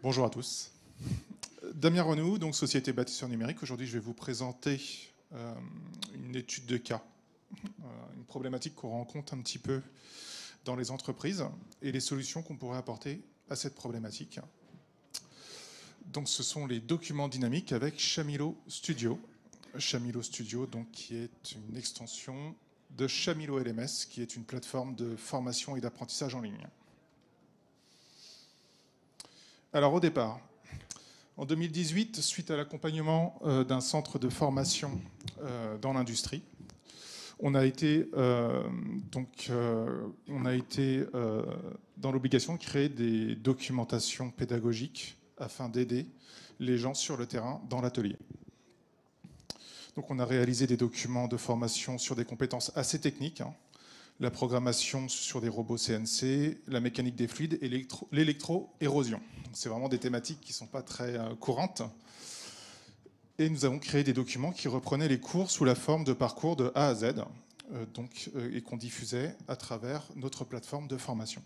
Bonjour à tous. Damien Renou, donc Société Bâtisseur Numérique. Aujourd'hui, je vais vous présenter une étude de cas, une problématique qu'on rencontre un petit peu dans les entreprises et les solutions qu'on pourrait apporter à cette problématique. Donc, ce sont les documents dynamiques avec Shamilo Studio. Shamilo Studio, donc, qui est une extension de Shamilo LMS, qui est une plateforme de formation et d'apprentissage en ligne. Alors, au départ, en 2018, suite à l'accompagnement d'un centre de formation dans l'industrie, on a été dans l'obligation de créer des documentations pédagogiques afin d'aider les gens sur le terrain dans l'atelier. Donc on a réalisé des documents de formation sur des compétences assez techniques, la programmation sur des robots CNC, la mécanique des fluides et l'électro-érosion. C'est vraiment des thématiques qui ne sont pas très courantes. Et nous avons créé des documents qui reprenaient les cours sous la forme de parcours de A à Z, et qu'on diffusait à travers notre plateforme de formation.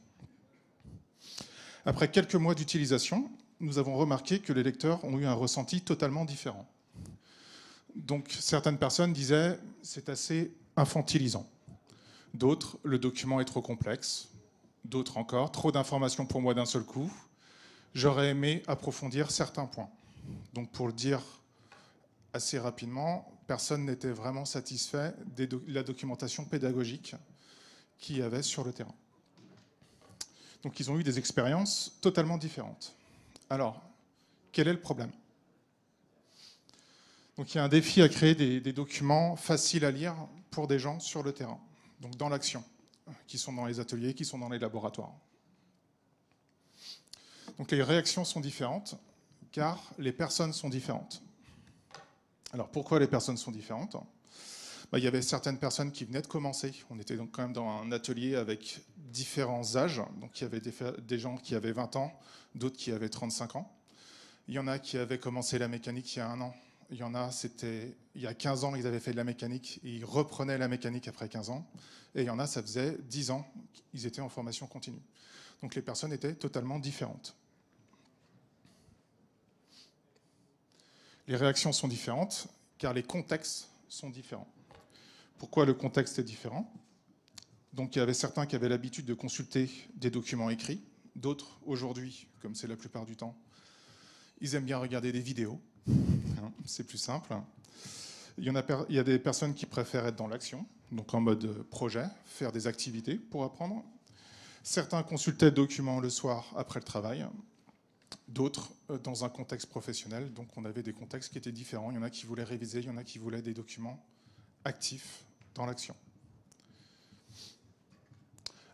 Après quelques mois d'utilisation, nous avons remarqué que les lecteurs ont eu un ressenti totalement différent. Donc certaines personnes disaient « c'est assez infantilisant ». D'autres, le document est trop complexe. D'autres encore, trop d'informations pour moi d'un seul coup. J'aurais aimé approfondir certains points. Donc pour le dire assez rapidement, personne n'était vraiment satisfait de la documentation pédagogique qu'il y avait sur le terrain. Donc ils ont eu des expériences totalement différentes. Alors, quel est le problème ? Donc il y a un défi à créer des documents faciles à lire pour des gens sur le terrain. Donc dans l'action, qui sont dans les ateliers, qui sont dans les laboratoires. Donc les réactions sont différentes, car les personnes sont différentes. Alors pourquoi les personnes sont différentes ? Il y avait certaines personnes qui venaient de commencer. On était donc quand même dans un atelier avec différents âges. Donc il y avait des gens qui avaient 20 ans, d'autres qui avaient 35 ans. Il y en a qui avaient commencé la mécanique il y a 1 an. Il y en a, c'était il y a 15 ans, ils avaient fait de la mécanique, et ils reprenaient la mécanique après 15 ans. Et il y en a, ça faisait 10 ans qu'ils étaient en formation continue. Donc les personnes étaient totalement différentes. Les réactions sont différentes, car les contextes sont différents. Pourquoi le contexte est différent ? Donc il y avait certains qui avaient l'habitude de consulter des documents écrits. D'autres, aujourd'hui, comme c'est la plupart du temps, ils aiment bien regarder des vidéos. C'est plus simple. Il y a des personnes qui préfèrent être dans l'action, donc en mode projet, faire des activités pour apprendre. Certains consultaient le document le soir après le travail, d'autres dans un contexte professionnel. Donc on avait des contextes qui étaient différents. Il y en a qui voulaient réviser, il y en a qui voulaient des documents actifs dans l'action.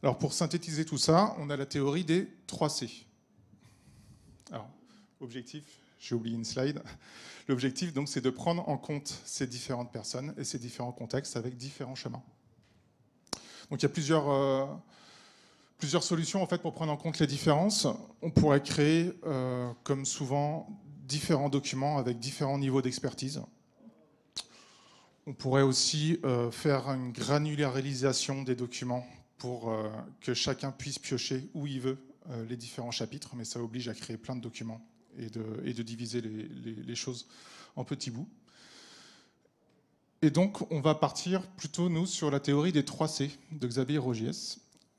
Alors pour synthétiser tout ça, on a la théorie des 3C. Alors, objectif, j'ai oublié une slide. L'objectif, donc, c'est de prendre en compte ces différentes personnes et ces différents contextes avec différents chemins. Donc, il y a plusieurs solutions, en fait, pour prendre en compte les différences. On pourrait créer, comme souvent, différents documents avec différents niveaux d'expertise. On pourrait aussi faire une granularisation des documents pour que chacun puisse piocher où il veut les différents chapitres, mais ça oblige à créer plein de documents et de diviser les choses en petits bouts. Et donc, on va partir plutôt, nous, sur la théorie des 3C de Xavier Rogiès,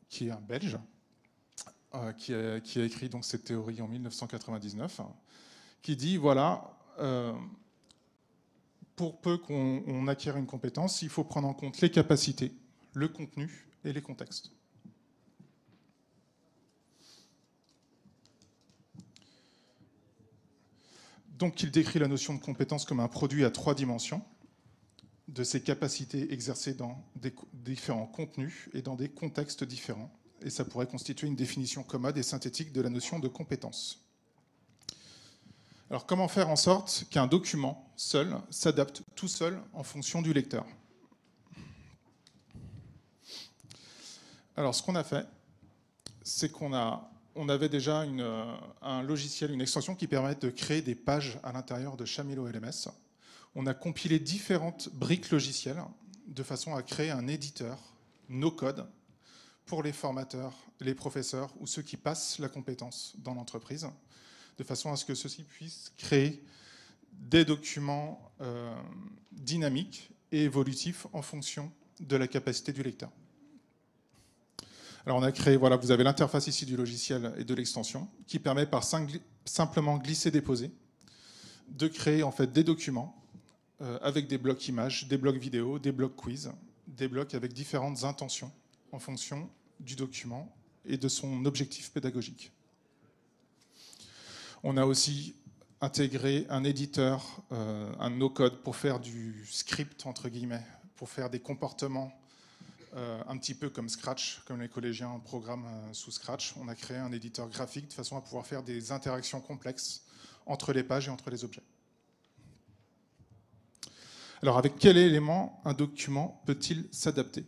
qui est un Belge, qui a écrit donc cette théorie en 1999, qui dit, voilà, pour peu qu'on acquiert une compétence, il faut prendre en compte les capacités, le contenu et les contextes. Donc, il décrit la notion de compétence comme un produit à 3 dimensions, de ses capacités exercées dans des différents contenus et dans des contextes différents. Et ça pourrait constituer une définition commode et synthétique de la notion de compétence. Alors, comment faire en sorte qu'un document seul s'adapte tout seul en fonction du lecteur ? Alors, ce qu'on a fait, c'est qu'on avait déjà un logiciel, une extension qui permet de créer des pages à l'intérieur de Shamilo LMS. On a compilé différentes briques logicielles de façon à créer un éditeur no-code pour les formateurs, les professeurs ou ceux qui passent la compétence dans l'entreprise. de façon à ce que ceux-ci puissent créer des documents dynamiques et évolutifs en fonction de la capacité du lecteur. Alors on a créé, voilà, vous avez l'interface ici du logiciel et de l'extension qui permet par simplement glisser-déposer de créer en fait des documents avec des blocs images, des blocs vidéo, des blocs quiz, des blocs avec différentes intentions en fonction du document et de son objectif pédagogique. On a aussi intégré un éditeur, un no-code pour faire du script, entre guillemets, pour faire des comportements un petit peu comme Scratch, comme les collégiens programment sous Scratch. On a créé un éditeur graphique de façon à pouvoir faire des interactions complexes entre les pages et entre les objets. Alors, avec quel élément un document peut-il s'adapter?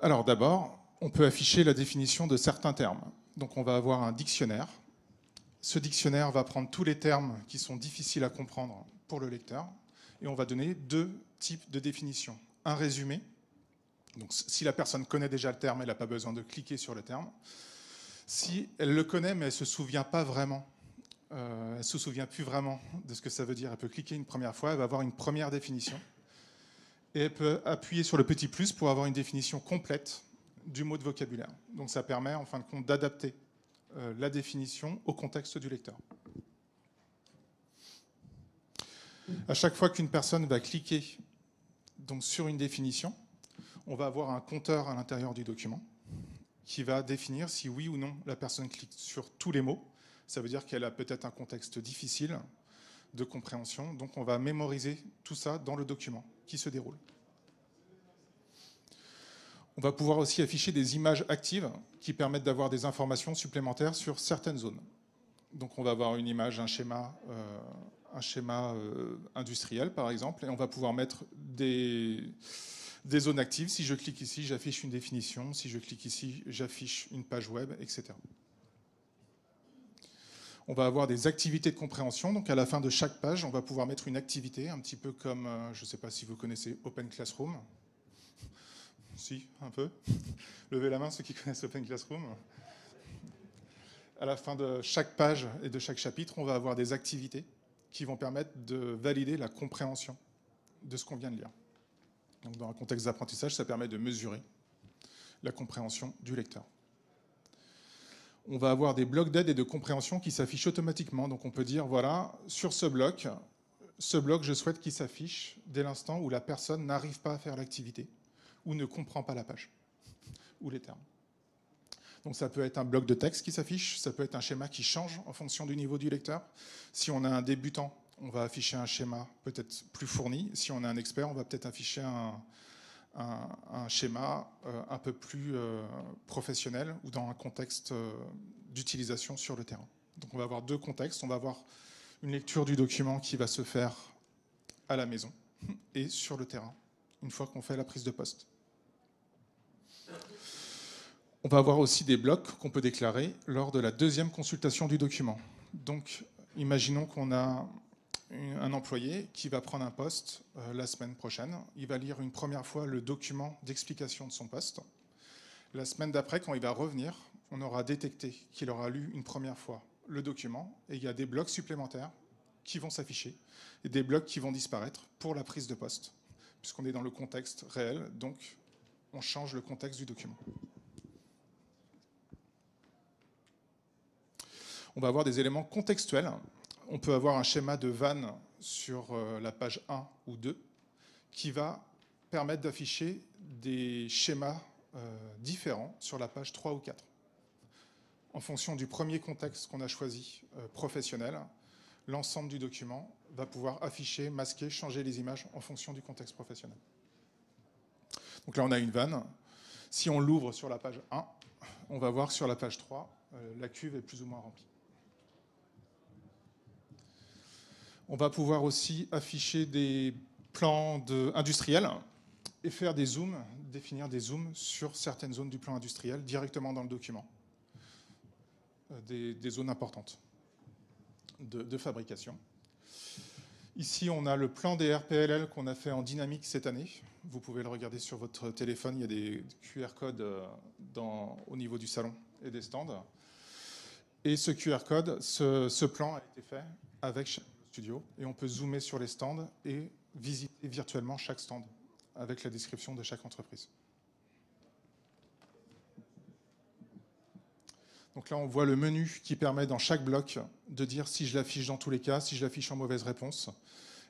Alors, d'abord, on peut afficher la définition de certains termes. Donc, on va avoir un dictionnaire. Ce dictionnaire va prendre tous les termes qui sont difficiles à comprendre pour le lecteur et on va donner deux types de définitions. Un résumé. Donc, si la personne connaît déjà le terme, elle n'a pas besoin de cliquer sur le terme. Si elle le connaît, mais elle ne se souvient pas vraiment, elle ne se souvient plus vraiment de ce que ça veut dire, elle peut cliquer une première fois, elle va avoir une première définition. Et elle peut appuyer sur le petit plus pour avoir une définition complète du mot de vocabulaire. Donc ça permet, en fin de compte, d'adapter la définition au contexte du lecteur. À chaque fois qu'une personne va cliquer donc, sur une définition, on va avoir un compteur à l'intérieur du document qui va définir si oui ou non la personne clique sur tous les mots. Ça veut dire qu'elle a peut-être un contexte difficile de compréhension. Donc on va mémoriser tout ça dans le document qui se déroule. On va pouvoir aussi afficher des images actives qui permettent d'avoir des informations supplémentaires sur certaines zones. Donc on va avoir une image, un schéma industriel par exemple, et on va pouvoir mettre des zones actives. Si je clique ici, j'affiche une définition. Si je clique ici, j'affiche une page web, etc. On va avoir des activités de compréhension. Donc à la fin de chaque page, on va pouvoir mettre une activité, un petit peu comme, je ne sais pas si vous connaissez Open Classroom. Si, un peu. Levez la main ceux qui connaissent Open Classroom. À la fin de chaque page et de chaque chapitre, on va avoir des activités qui vont permettre de valider la compréhension de ce qu'on vient de lire. Donc, dans un contexte d'apprentissage, ça permet de mesurer la compréhension du lecteur. On va avoir des blocs d'aide et de compréhension qui s'affichent automatiquement. Donc on peut dire, voilà, sur ce bloc, je souhaite qu'il s'affiche dès l'instant où la personne n'arrive pas à faire l'activité ou ne comprend pas la page ou les termes. Donc ça peut être un bloc de texte qui s'affiche, ça peut être un schéma qui change en fonction du niveau du lecteur. Si on a un débutant, on va afficher un schéma peut-être plus fourni. Si on a un expert, on va peut-être afficher un schéma un peu plus professionnel ou dans un contexte d'utilisation sur le terrain. Donc on va avoir deux contextes. On va avoir une lecture du document qui va se faire à la maison et sur le terrain, une fois qu'on fait la prise de poste. On va avoir aussi des blocs qu'on peut déclarer lors de la deuxième consultation du document. Donc, imaginons qu'on a un employé qui va prendre un poste la semaine prochaine. Il va lire une première fois le document d'explication de son poste. La semaine d'après, quand il va revenir, on aura détecté qu'il aura lu une première fois le document et il y a des blocs supplémentaires qui vont s'afficher et des blocs qui vont disparaître pour la prise de poste, puisqu'on est dans le contexte réel, donc on change le contexte du document. On va avoir des éléments contextuels. On peut avoir un schéma de vanne sur la page 1 ou 2 qui va permettre d'afficher des schémas différents sur la page 3 ou 4. En fonction du premier contexte qu'on a choisi professionnel, l'ensemble du document va pouvoir afficher, masquer, changer les images en fonction du contexte professionnel. Donc là, on a une vanne. Si on l'ouvre sur la page 1, on va voir sur la page 3, la cuve est plus ou moins remplie. On va pouvoir aussi afficher des plans industriels et faire des zooms, définir des zooms sur certaines zones du plan industriel directement dans le document. Des zones importantes de fabrication. Ici, on a le plan des RPLL qu'on a fait en dynamique cette année. Vous pouvez le regarder sur votre téléphone. Il y a des QR codes au niveau du salon et des stands. Et ce QR code, ce plan a été fait avec Shamilo Studio. Et on peut zoomer sur les stands et visiter virtuellement chaque stand avec la description de chaque entreprise. Donc là, on voit le menu qui permet dans chaque bloc de dire si je l'affiche dans tous les cas, si je l'affiche en mauvaise réponse.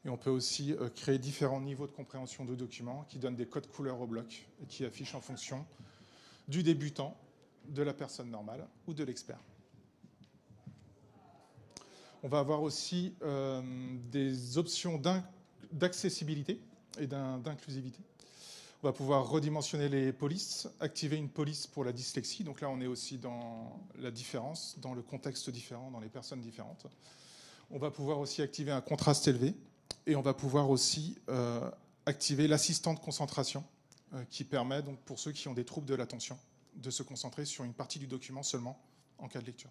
Et on peut aussi créer différents niveaux de compréhension de documents qui donnent des codes couleurs au bloc et qui affichent en fonction du débutant, de la personne normale ou de l'expert. On va avoir aussi des options d'accessibilité et d'inclusivité. On va pouvoir redimensionner les polices, activer une police pour la dyslexie. Donc là, on est aussi dans la différence, dans le contexte différent, dans les personnes différentes. On va pouvoir aussi activer un contraste élevé. Et on va pouvoir aussi activer l'assistant de concentration qui permet, donc, pour ceux qui ont des troubles de l'attention, de se concentrer sur une partie du document seulement en cas de lecture.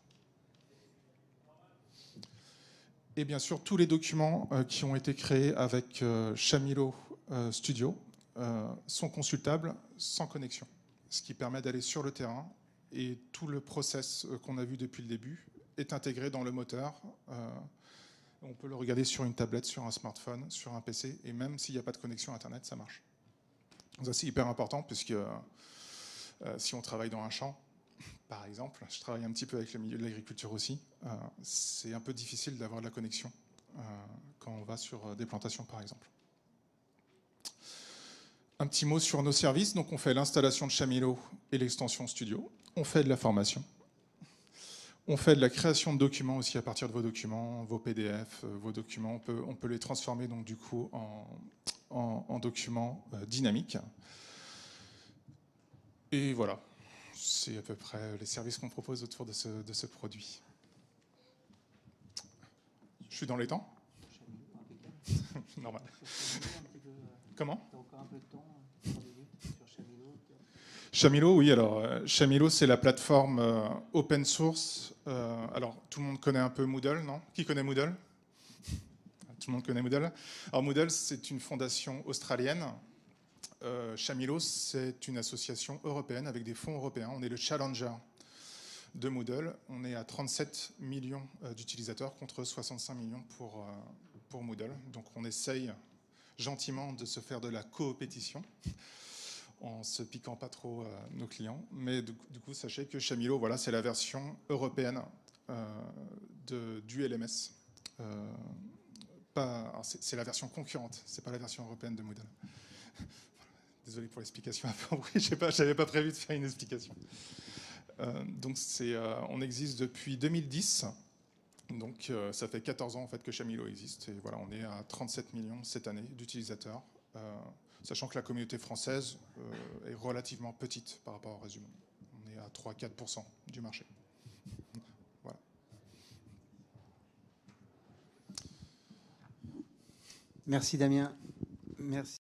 Et bien sûr, tous les documents qui ont été créés avec Shamilo Studio sont consultables sans connexion, ce qui permet d'aller sur le terrain et tout le process qu'on a vu depuis le début est intégré dans le moteur. On peut le regarder sur une tablette, sur un smartphone, sur un PC, et même s'il n'y a pas de connexion Internet, ça marche. Ça, c'est hyper important, puisque si on travaille dans un champ, par exemple, je travaille un petit peu avec le milieu de l'agriculture aussi, c'est un peu difficile d'avoir de la connexion quand on va sur des plantations, par exemple. Un petit mot sur nos services. Donc, on fait l'installation de Shamilo et l'extension Studio. On fait de la formation. On fait de la création de documents aussi à partir de vos documents, vos PDF, vos documents. On peut les transformer donc du coup en documents dynamiques. Et voilà, c'est à peu près les services qu'on propose autour de ce produit. Je suis dans les temps? Normal. Comment? Encore un peu de temps sur Shamilo. Shamilo, oui. Alors, Shamilo, c'est la plateforme open source. Alors, tout le monde connaît un peu Moodle, non? Qui connaît Moodle? Tout le monde connaît Moodle. Alors, Moodle, c'est une fondation australienne. Shamilo, c'est une association européenne avec des fonds européens. On est le challenger de Moodle. On est à 37 millions d'utilisateurs contre 65 millions pour Moodle. Donc, on essaye gentiment de se faire de la coopétition en se piquant pas trop nos clients. Mais du coup, sachez que Shamilo, voilà, c'est la version européenne du LMS. C'est la version concurrente, c'est pas la version européenne de Moodle. Désolé pour l'explication un peu en bruit, j'avais pas prévu de faire une explication. Donc on existe depuis 2010. Donc ça fait 14 ans en fait que Shamilo existe. Et voilà, on est à 37 millions cette année d'utilisateurs. Sachant que la communauté française est relativement petite par rapport au reste du monde. On est à 3-4% du marché. Voilà. Merci Damien. Merci.